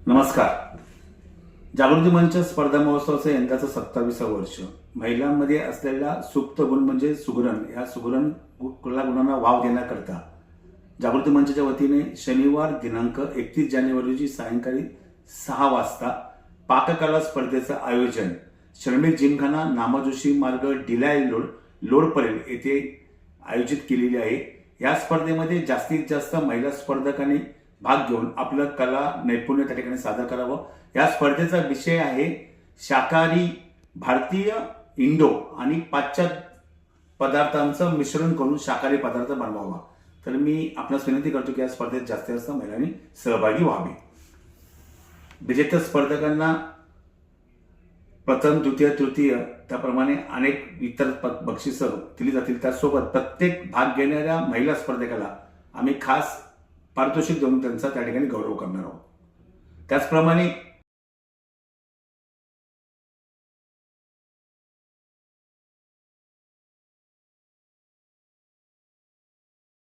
नमस्कार. जागृती मंच स्पर्धा महोत्सवाचं यंदाचं 27वं वर्ष. महिलांमध्ये असलेला सुप्त गुण म्हणजे सुगरण. या सुगरण गुणांना वाव देण्याकरता जागृती मंचच्या वतीने शनिवार दिनांक 31 जानेवारी रोजी सायंकाळी 6 वाजता पाककला स्पर्धेचं आयोजन श्रमिक जिमखाना नामजोशी मार्ग डिलाय लोड परेल येथे आयोजित केलेली आहे. या स्पर्धेमध्ये जास्तीत जास्त महिला स्पर्धकांनी भाग घेऊन आपलं कला नैपुण्य त्या ठिकाणी सादर करावं. या स्पर्धेचा विषय आहे शाकाहारी भारतीय इंडो आणि पाश्चात्य पदार्थांचं मिश्रण करून शाकाहारी पदार्थ बनवावा. तर मी आपणास विनंती करतो की या स्पर्धेत जास्तीत जास्त महिलांनी सहभागी व्हावे. विजेत्या स्पर्धकांना प्रथम द्वितीय तृतीय त्याप्रमाणे अनेक इतर बक्षिसं दिली जातील. त्यासोबत प्रत्येक भाग घेणाऱ्या महिला स्पर्धकाला आम्ही खास पारितोषिक देऊन त्यांचा त्या ठिकाणी गौरव करणार आहोत. त्याचप्रमाणे